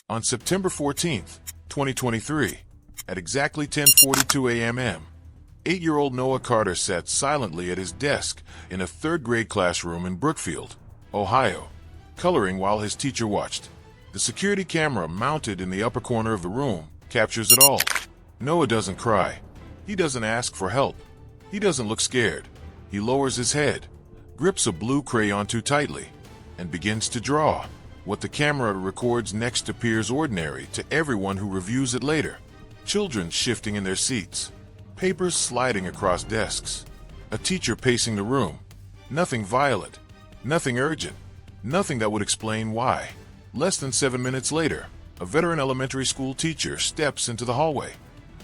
On September 14, 2023, at exactly 10:42 a.m., 8-year-old Noah Carter sat silently at his desk in a third-grade classroom in Brookfield, Ohio, coloring while his teacher watched. The security camera mounted in the upper corner of the room captures it all. Noah doesn't cry. He doesn't ask for help. He doesn't look scared. He lowers his head, grips a blue crayon too tightly, and begins to draw. What the camera records next appears ordinary to everyone who reviews it later. Children shifting in their seats, papers sliding across desks, a teacher pacing the room. Nothing violent, nothing urgent, nothing that would explain why. Less than 7 minutes later, a veteran elementary school teacher steps into the hallway,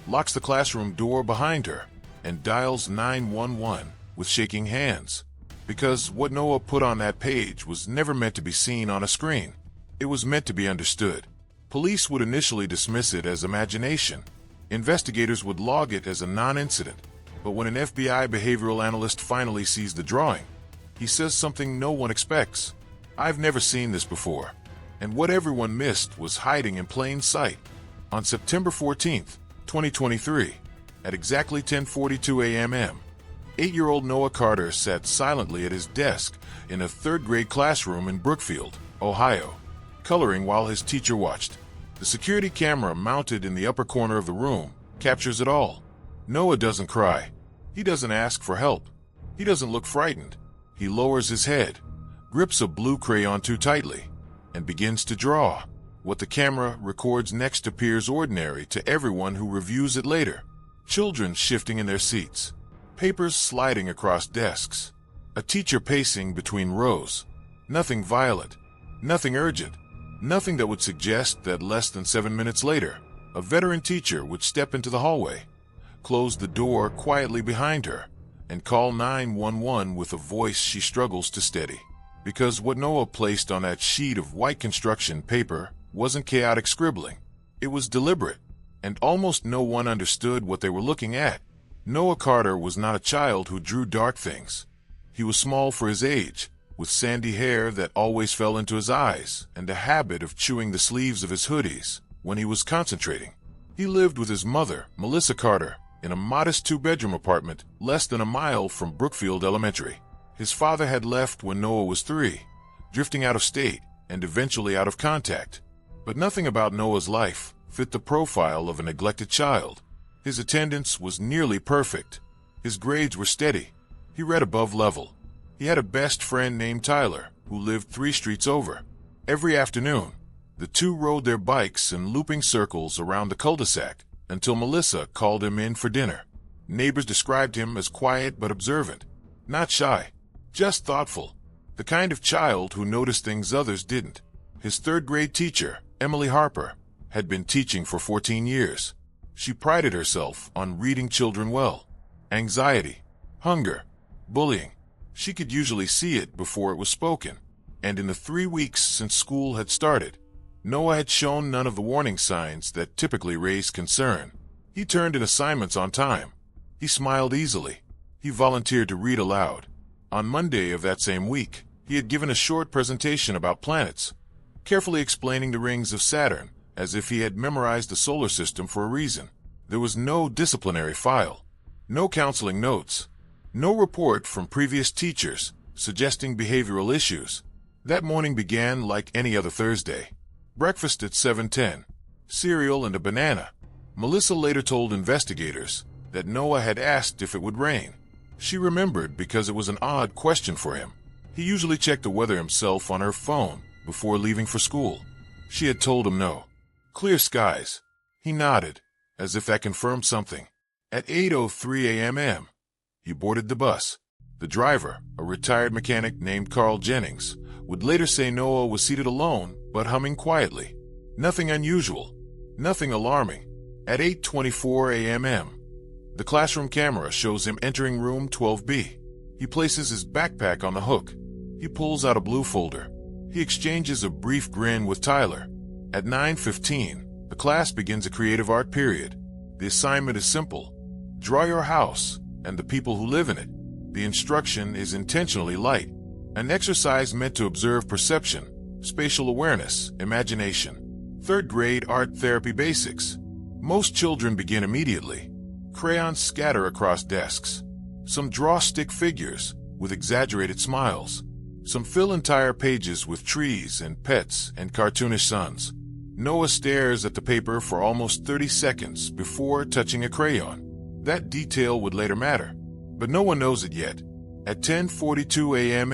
locks the classroom door behind her, and dials 911 with shaking hands. Because what Noah put on that page was never meant to be seen on a screen. It was meant to be understood. Police would initially dismiss it as imagination. Investigators would log it as a non-incident. But when an FBI behavioral analyst finally sees the drawing, he says something no one expects. "I've never seen this before." And what everyone missed was hiding in plain sight. On September 14, 2023, at exactly 10:42 a.m., 8-year-old Noah Carter sat silently at his desk in a third-grade classroom in Brookfield, Ohio, coloring while his teacher watched. The security camera mounted in the upper corner of the room captures it all. Noah doesn't cry. He doesn't ask for help. He doesn't look frightened. He lowers his head, grips a blue crayon too tightly, and begins to draw. What the camera records next appears ordinary to everyone who reviews it later. Children shifting in their seats, papers sliding across desks, a teacher pacing between rows. Nothing violent, nothing urgent, nothing that would suggest that less than 7 minutes later, a veteran teacher would step into the hallway, close the door quietly behind her, and call 911 with a voice she struggles to steady. Because what Noah placed on that sheet of white construction paper wasn't chaotic scribbling. It was deliberate, and almost no one understood what they were looking at. Noah Carter was not a child who drew dark things. He was small for his age, with sandy hair that always fell into his eyes and a habit of chewing the sleeves of his hoodies when he was concentrating. He lived with his mother, Melissa Carter, in a modest 2-bedroom apartment less than a mile from Brookfield Elementary. His father had left when Noah was 3, drifting out of state and eventually out of contact. But nothing about Noah's life fit the profile of a neglected child. His attendance was nearly perfect. His grades were steady. He read above level. He had a best friend named Tyler, who lived 3 streets over. Every afternoon, the two rode their bikes in looping circles around the cul-de-sac until Melissa called him in for dinner. Neighbors described him as quiet but observant, not shy, just thoughtful, the kind of child who noticed things others didn't. His third-grade teacher, Emily Harper, had been teaching for 14 years. She prided herself on reading children well. Anxiety, hunger, bullying. She could usually see it before it was spoken. And in the 3 weeks since school had started, Noah had shown none of the warning signs that typically raise concern. He turned in assignments on time. He smiled easily. He volunteered to read aloud. On Monday of that same week, he had given a short presentation about planets, carefully explaining the rings of Saturn as if he had memorized the solar system for a reason. There was no disciplinary file, no counseling notes, no report from previous teachers suggesting behavioral issues. That morning began like any other Thursday. Breakfast at 7:10, cereal and a banana. Melissa later told investigators that Noah had asked if it would rain. She remembered because it was an odd question for him. He usually checked the weather himself on her phone before leaving for school. She had told him no. Clear skies. He nodded, as if that confirmed something. At 8:03 a.m., he boarded the bus. The driver, a retired mechanic named Carl Jennings, would later say Noah was seated alone but humming quietly. Nothing unusual, nothing alarming. At 8:24 a.m., the classroom camera shows him entering room 12B. He places his backpack on the hook. He pulls out a blue folder. He exchanges a brief grin with Tyler. At 9:15, the class begins a creative art period. The assignment is simple. Draw your house and the people who live in it. The instruction is intentionally light. An exercise meant to observe perception, spatial awareness, imagination. Third grade art therapy basics. Most children begin immediately. Crayons scatter across desks. Some draw stick figures with exaggerated smiles. Some fill entire pages with trees and pets and cartoonish suns. Noah stares at the paper for almost 30 seconds before touching a crayon. That detail would later matter, but no one knows it yet. At 10:42 a.m.,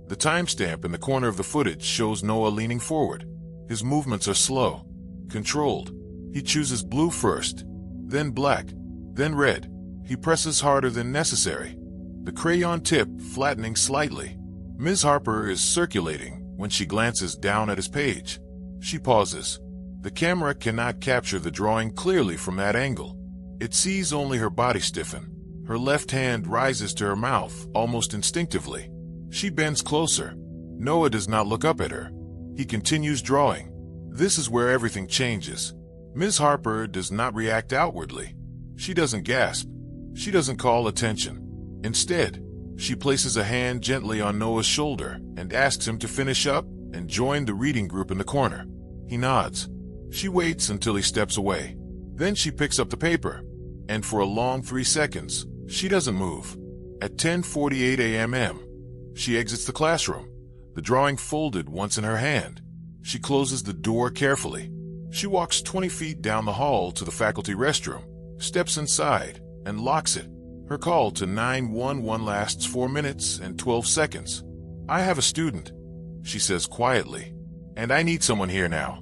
the timestamp in the corner of the footage shows Noah leaning forward. His movements are slow, controlled. He chooses blue first, then black, then red. He presses harder than necessary, the crayon tip flattening slightly. Ms. Harper is circulating when she glances down at his page. She pauses. The camera cannot capture the drawing clearly from that angle. It sees only her body stiffen. Her left hand rises to her mouth almost instinctively. She bends closer. Noah does not look up at her. He continues drawing. This is where everything changes. Ms. Harper does not react outwardly. She doesn't gasp. She doesn't call attention. Instead, she places a hand gently on Noah's shoulder and asks him to finish up and join the reading group in the corner. He nods. She waits until he steps away. Then she picks up the paper, and for a long 3 seconds, she doesn't move. At 10:48 a.m., she exits the classroom, the drawing folded once in her hand. She closes the door carefully. She walks 20 feet down the hall to the faculty restroom, steps inside, and locks it. Her call to 911 lasts 4 minutes and 12 seconds. "I have a student," she says quietly, "and I need someone here now."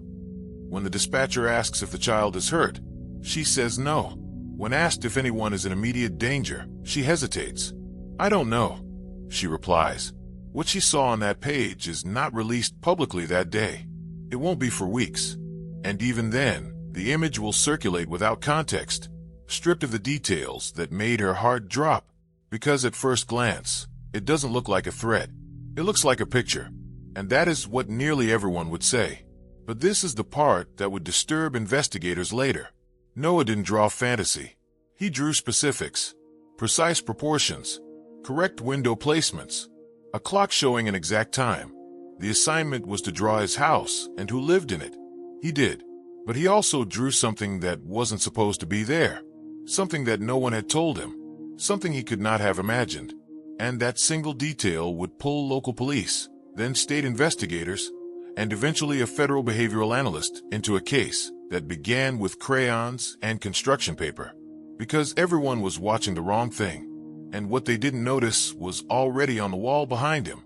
When the dispatcher asks if the child is hurt, she says no. When asked if anyone is in immediate danger, she hesitates. "I don't know," she replies. What she saw on that page is not released publicly that day. It won't be for weeks. And even then, the image will circulate without context, stripped of the details that made her heart drop, because at first glance, it doesn't look like a threat. It looks like a picture, and that is what nearly everyone would say. But this is the part that would disturb investigators later. Noah didn't draw fantasy. He drew specifics, precise proportions, correct window placements, a clock showing an exact time. The assignment was to draw his house and who lived in it. He did, but he also drew something that wasn't supposed to be there. Something that no one had told him, something he could not have imagined. And that single detail would pull local police, then state investigators, and eventually a federal behavioral analyst into a case that began with crayons and construction paper. Because everyone was watching the wrong thing, and what they didn't notice was already on the wall behind him.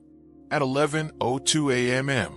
At 11:02 a.m.,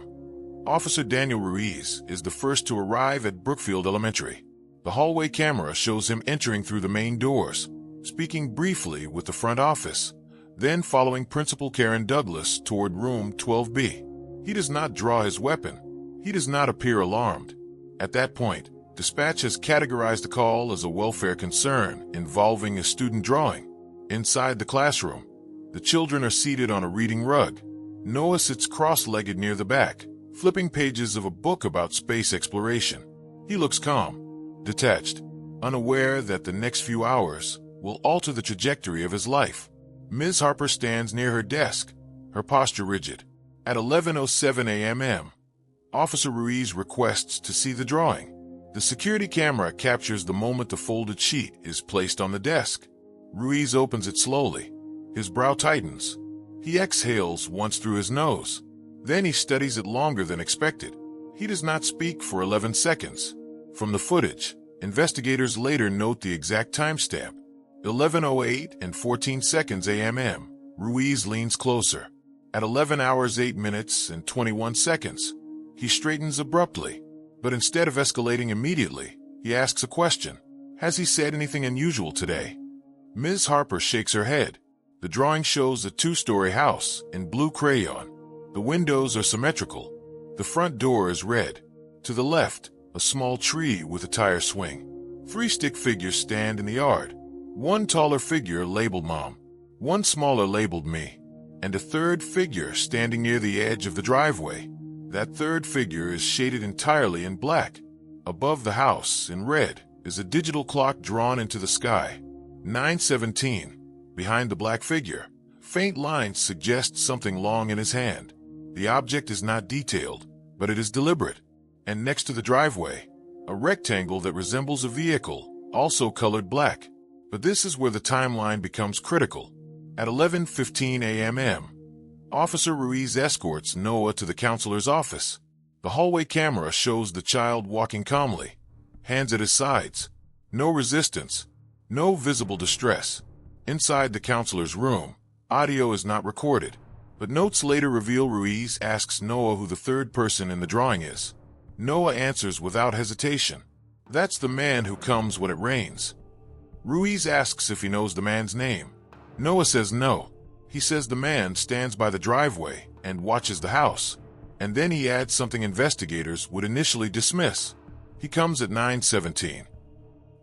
Officer Daniel Ruiz is the first to arrive at Brookfield Elementary. The hallway camera shows him entering through the main doors, speaking briefly with the front office, then following Principal Karen Douglas toward room 12B. He does not draw his weapon. He does not appear alarmed. At that point, dispatch has categorized the call as a welfare concern involving a student drawing. Inside the classroom, the children are seated on a reading rug. Noah sits cross-legged near the back, flipping pages of a book about space exploration. He looks calm, detached, unaware that the next few hours will alter the trajectory of his life. Ms. Harper stands near her desk, her posture rigid. At 11:07 a.m., Officer Ruiz requests to see the drawing. The security camera captures the moment the folded sheet is placed on the desk. Ruiz opens it slowly. His brow tightens. He exhales once through his nose. Then he studies it longer than expected. He does not speak for 11 seconds. From the footage, investigators later note the exact timestamp. 11:08 and 14 seconds a.m. Ruiz leans closer. At 11 hours 8 minutes and 21 seconds, he straightens abruptly. But instead of escalating immediately, he asks a question. Has he said anything unusual today? Ms. Harper shakes her head. The drawing shows a 2-story house in blue crayon. The windows are symmetrical. The front door is red. To the left, a small tree with a tire swing. 3 stick figures stand in the yard. 1 taller figure labeled Mom. 1 smaller labeled Me. And a 3rd figure standing near the edge of the driveway. That 3rd figure is shaded entirely in black. Above the house, in red, is a digital clock drawn into the sky. 9:17. Behind the black figure, faint lines suggest something long in his hand. The object is not detailed, but it is deliberate. And next to the driveway, a rectangle that resembles a vehicle, also colored black. But this is where the timeline becomes critical. At 11:15 a.m., Officer Ruiz escorts Noah to the counselor's office. The hallway camera shows the child walking calmly, hands at his sides. No resistance, no visible distress. Inside the counselor's room, audio is not recorded, but notes later reveal Ruiz asks Noah who the third person in the drawing is. Noah answers without hesitation. That's the man who comes when it rains. Ruiz asks if he knows the man's name. Noah says no. He says the man stands by the driveway and watches the house. And then he adds something investigators would initially dismiss. He comes at 9:17.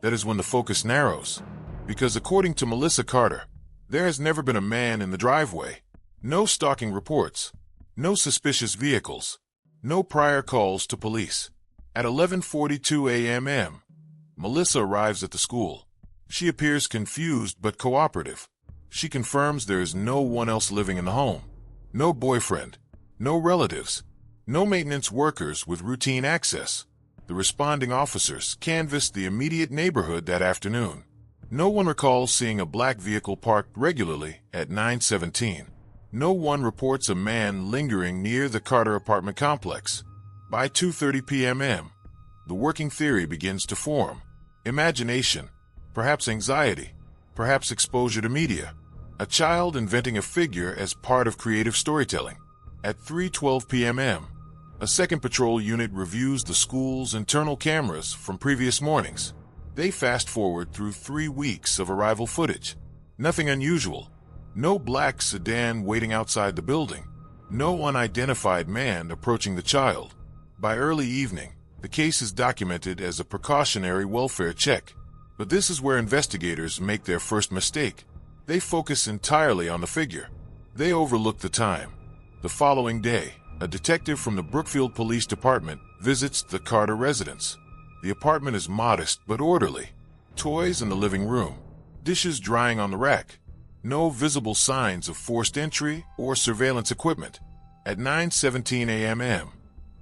That is when the focus narrows. Because according to Melissa Carter, there has never been a man in the driveway. No stalking reports. No suspicious vehicles. No prior calls to police. At 11:42 a.m., Melissa arrives at the school. She appears confused but cooperative. She confirms there is no one else living in the home. No boyfriend. No relatives. No maintenance workers with routine access. The responding officers canvassed the immediate neighborhood that afternoon. No one recalls seeing a black vehicle parked regularly at 9:17. No one reports a man lingering near the Carter apartment complex. By 2:30 p.m., the working theory begins to form. Imagination, perhaps anxiety, perhaps exposure to media. A child inventing a figure as part of creative storytelling. At 3:12 p.m., a second patrol unit reviews the school's internal cameras from previous mornings. They fast forward through 3 weeks of arrival footage. Nothing unusual. No black sedan waiting outside the building. No unidentified man approaching the child. By early evening, the case is documented as a precautionary welfare check. But this is where investigators make their first mistake. They focus entirely on the figure. They overlook the time. The following day, a detective from the Brookfield Police Department visits the Carter residence. The apartment is modest but orderly. Toys in the living room. Dishes drying on the rack. No visible signs of forced entry or surveillance equipment. At 9:17 a.m.,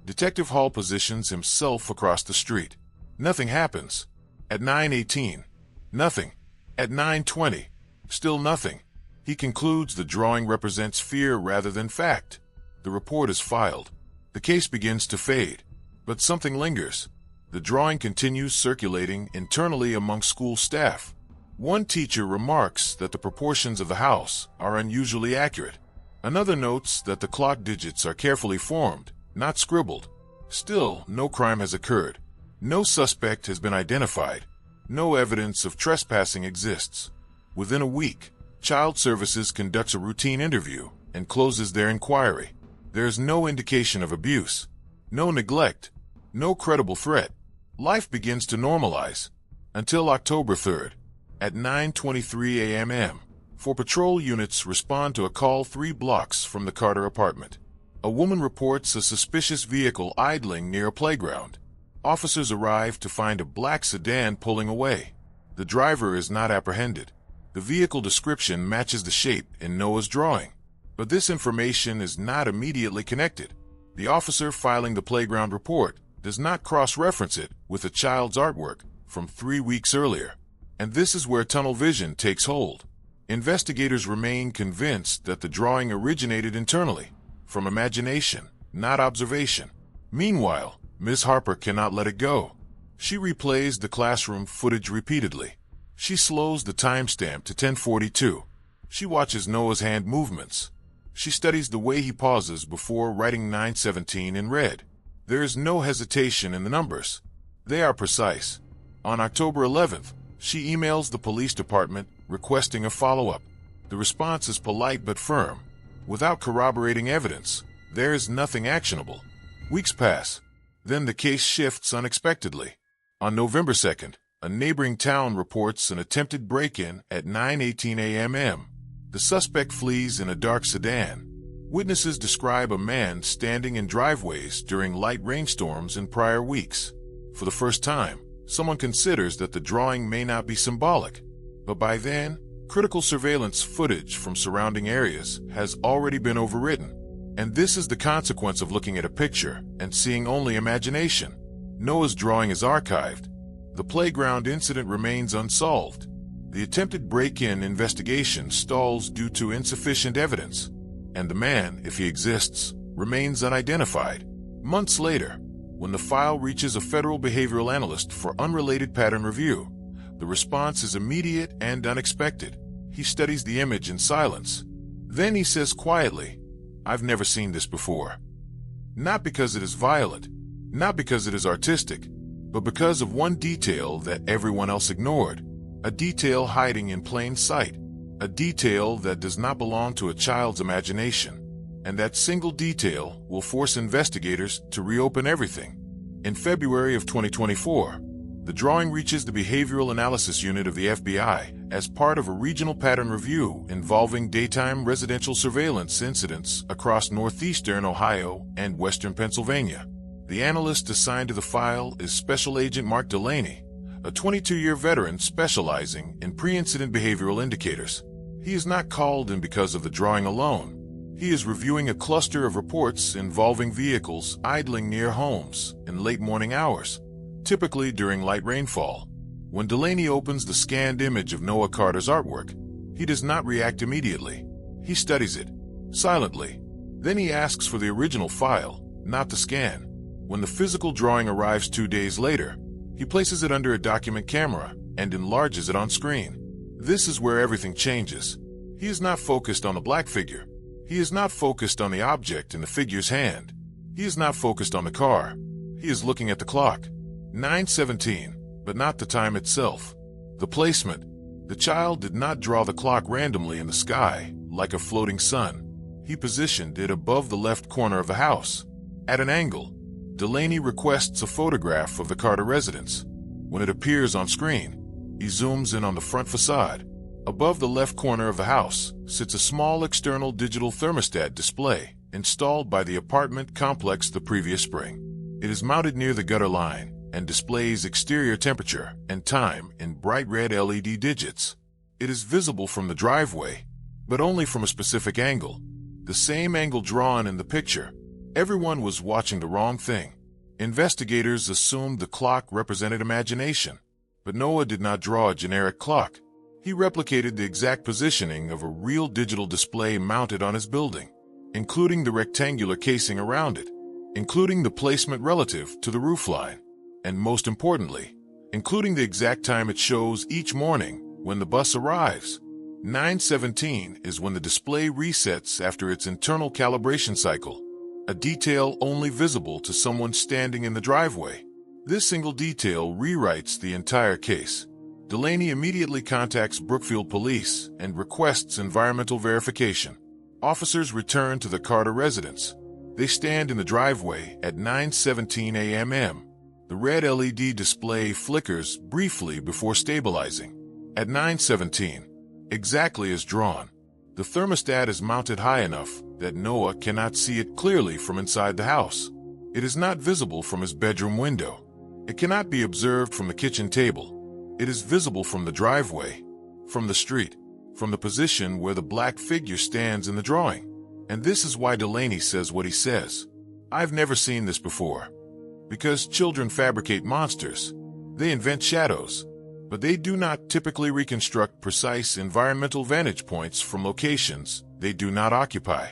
Detective Hall positions himself across the street. Nothing happens. At 9:18, nothing. At 9:20, still nothing. He concludes the drawing represents fear rather than fact. The report is filed. The case begins to fade. But something lingers. The drawing continues circulating internally among school staff. One teacher remarks that the proportions of the house are unusually accurate. Another notes that the clock digits are carefully formed, not scribbled. Still, no crime has occurred. No suspect has been identified. No evidence of trespassing exists. Within a week, Child Services conducts a routine interview and closes their inquiry. There is no indication of abuse, no neglect, no credible threat. Life begins to normalize until October 3rd. At 9:23 a.m., 4 patrol units respond to a call 3 blocks from the Carter apartment. A woman reports a suspicious vehicle idling near a playground. Officers arrive to find a black sedan pulling away. The driver is not apprehended. The vehicle description matches the shape in Noah's drawing. But this information is not immediately connected. The officer filing the playground report does not cross-reference it with a child's artwork from 3 weeks earlier. And this is where tunnel vision takes hold. Investigators remain convinced that the drawing originated internally, from imagination, not observation. Meanwhile, Ms. Harper cannot let it go. She replays the classroom footage repeatedly. She slows the timestamp to 10:42. She watches Noah's hand movements. She studies the way he pauses before writing 9:17 in red. There is no hesitation in the numbers. They are precise. On October 11th, she emails the police department requesting a follow-up. The response is polite but firm. Without corroborating evidence, there is nothing actionable. Weeks pass. Then the case shifts unexpectedly. On November 2nd, a neighboring town reports an attempted break-in at 9:18 a.m. The suspect flees in a dark sedan. Witnesses describe a man standing in driveways during light rainstorms in prior weeks. For the first time, someone considers that the drawing may not be symbolic. But by then, critical surveillance footage from surrounding areas has already been overwritten. And this is the consequence of looking at a picture and seeing only imagination. Noah's drawing is archived. The playground incident remains unsolved. The attempted break-in investigation stalls due to insufficient evidence. And the man, if he exists, remains unidentified. Months later, when the file reaches a federal behavioral analyst for unrelated pattern review, the response is immediate and unexpected. He studies the image in silence. Then he says quietly, "I've never seen this before." Not because it is violent, not because it is artistic, but because of one detail that everyone else ignored. A detail hiding in plain sight. A detail that does not belong to a child's imagination. And that single detail will force investigators to reopen everything. In February of 2024, the drawing reaches the Behavioral Analysis Unit of the FBI as part of a regional pattern review involving daytime residential surveillance incidents across northeastern Ohio and western Pennsylvania. The analyst assigned to the file is Special Agent Mark Delaney, a 22-year veteran specializing in pre-incident behavioral indicators. He is not called in because of the drawing alone. He is reviewing a cluster of reports involving vehicles idling near homes in late morning hours, typically during light rainfall. When Delaney opens the scanned image of Noah Carter's artwork, he does not react immediately. He studies it, silently. Then he asks for the original file, not the scan. When the physical drawing arrives 2 days later, he places it under a document camera and enlarges it on screen. This is where everything changes. He is not focused on the black figure. He is not focused on the object in the figure's hand. He is not focused on the car. He is looking at the clock. 9:17, but not the time itself. The placement. The child did not draw the clock randomly in the sky, like a floating sun. He positioned it above the left corner of the house. At an angle, Delaney requests a photograph of the Carter residence. When it appears on screen, he zooms in on the front facade. Above the left corner of the house sits a small external digital thermostat display installed by the apartment complex the previous spring. It is mounted near the gutter line and displays exterior temperature and time in bright red LED digits. It is visible from the driveway, but only from a specific angle. The same angle drawn in the picture. Everyone was watching the wrong thing. Investigators assumed the clock represented imagination, but Noah did not draw a generic clock. He replicated the exact positioning of a real digital display mounted on his building, including the rectangular casing around it, including the placement relative to the roofline, and most importantly, including the exact time it shows each morning when the bus arrives. 9:17 is when the display resets after its internal calibration cycle, a detail only visible to someone standing in the driveway. This single detail rewrites the entire case. Delaney immediately contacts Brookfield Police and requests environmental verification. Officers return to the Carter residence. They stand in the driveway at 9:17 a.m. The red LED display flickers briefly before stabilizing. At 9:17, exactly as drawn, the thermostat is mounted high enough that Noah cannot see it clearly from inside the house. It is not visible from his bedroom window. It cannot be observed from the kitchen table. It is visible from the driveway, from the street, from the position where the black figure stands in the drawing. And this is why Delaney says what he says. "I've never seen this before." Because children fabricate monsters. They invent shadows, but they do not typically reconstruct precise environmental vantage points from locations they do not occupy.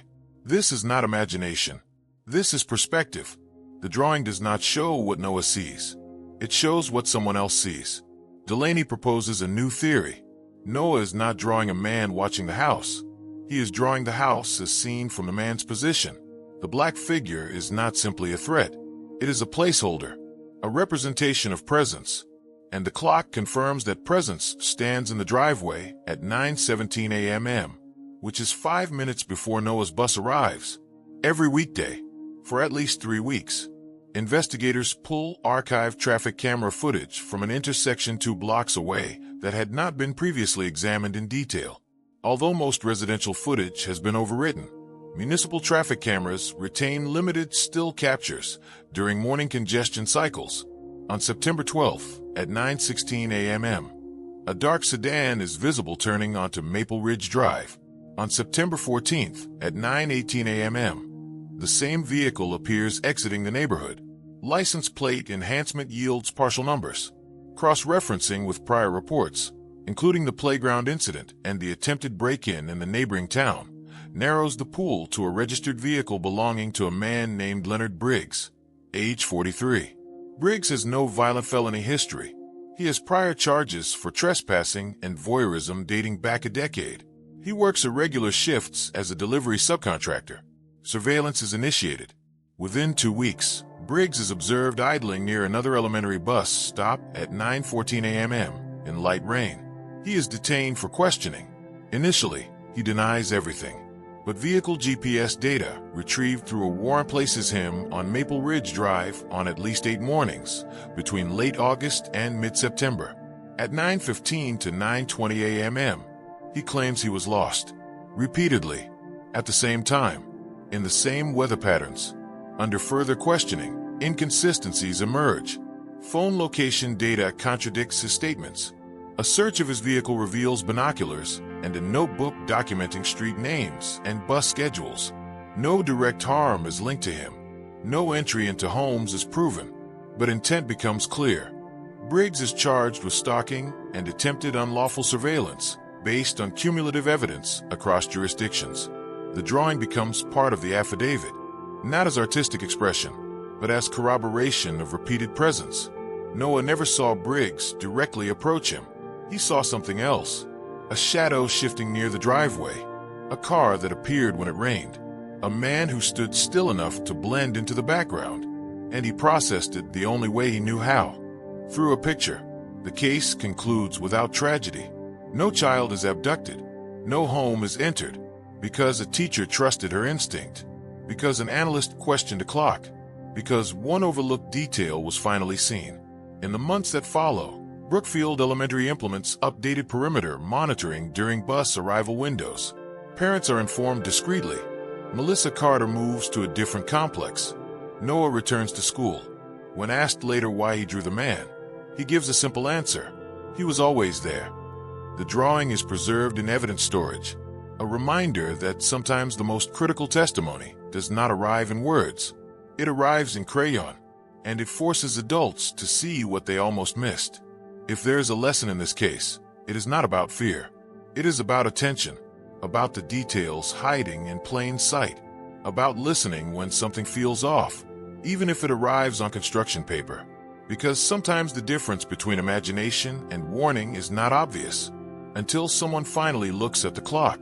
This is not imagination. This is perspective. The drawing does not show what Noah sees. It shows what someone else sees. Delaney proposes a new theory. Noah is not drawing a man watching the house. He is drawing the house as seen from the man's position. The black figure is not simply a threat. It is a placeholder, a representation of presence. And the clock confirms that presence stands in the driveway at 9:17 a.m., which is 5 minutes before Noah's bus arrives. Every weekday, for at least 3 weeks, investigators pull archived traffic camera footage from an intersection 2 blocks away that had not been previously examined in detail. Although most residential footage has been overwritten, municipal traffic cameras retain limited still captures during morning congestion cycles. On September 12th at 9:16 a.m., a dark sedan is visible turning onto Maple Ridge Drive. On September 14th at 9:18 a.m., The same vehicle appears exiting the neighborhood. License plate enhancement yields partial numbers. Cross-referencing with prior reports, including the playground incident and the attempted break-in in the neighboring town, narrows the pool to a registered vehicle belonging to a man named Leonard Briggs, age 43. Briggs has no violent felony history. He has prior charges for trespassing and voyeurism dating back a decade. He works irregular shifts as a delivery subcontractor. Surveillance is initiated. Within 2 weeks, Briggs is observed idling near another elementary bus stop at 9:14 a.m. in light rain. He is detained for questioning. Initially, he denies everything, but vehicle GPS data retrieved through a warrant places him on Maple Ridge Drive on at least 8 mornings between late August and mid-September. At 9:15 to 9:20 a.m., he claims he was lost. Repeatedly, at the same time, in the same weather patterns. Under further questioning, inconsistencies emerge. Phone location data contradicts his statements. A search of his vehicle reveals binoculars and a notebook documenting street names and bus schedules. No direct harm is linked to him. No entry into homes is proven, but intent becomes clear. Briggs is charged with stalking and attempted unlawful surveillance based on cumulative evidence across jurisdictions. The drawing becomes part of the affidavit, not as artistic expression, but as corroboration of repeated presence. Noah never saw Briggs directly approach him. He saw something else. A shadow shifting near the driveway. A car that appeared when it rained. A man who stood still enough to blend into the background. And he processed it the only way he knew how. Through a picture. The case concludes without tragedy. No child is abducted. No home is entered. Because a teacher trusted her instinct. Because an analyst questioned a clock. Because one overlooked detail was finally seen. In the months that follow, Brookfield Elementary implements updated perimeter monitoring during bus arrival windows. Parents are informed discreetly. Melissa Carter moves to a different complex. Noah returns to school. When asked later why he drew the man, he gives a simple answer. He was always there. The drawing is preserved in evidence storage. A reminder that sometimes the most critical testimony does not arrive in words. It arrives in crayon, and it forces adults to see what they almost missed. If there is a lesson in this case, it is not about fear. It is about attention, about the details hiding in plain sight, about listening when something feels off, even if it arrives on construction paper. Because sometimes the difference between imagination and warning is not obvious, until someone finally looks at the clock.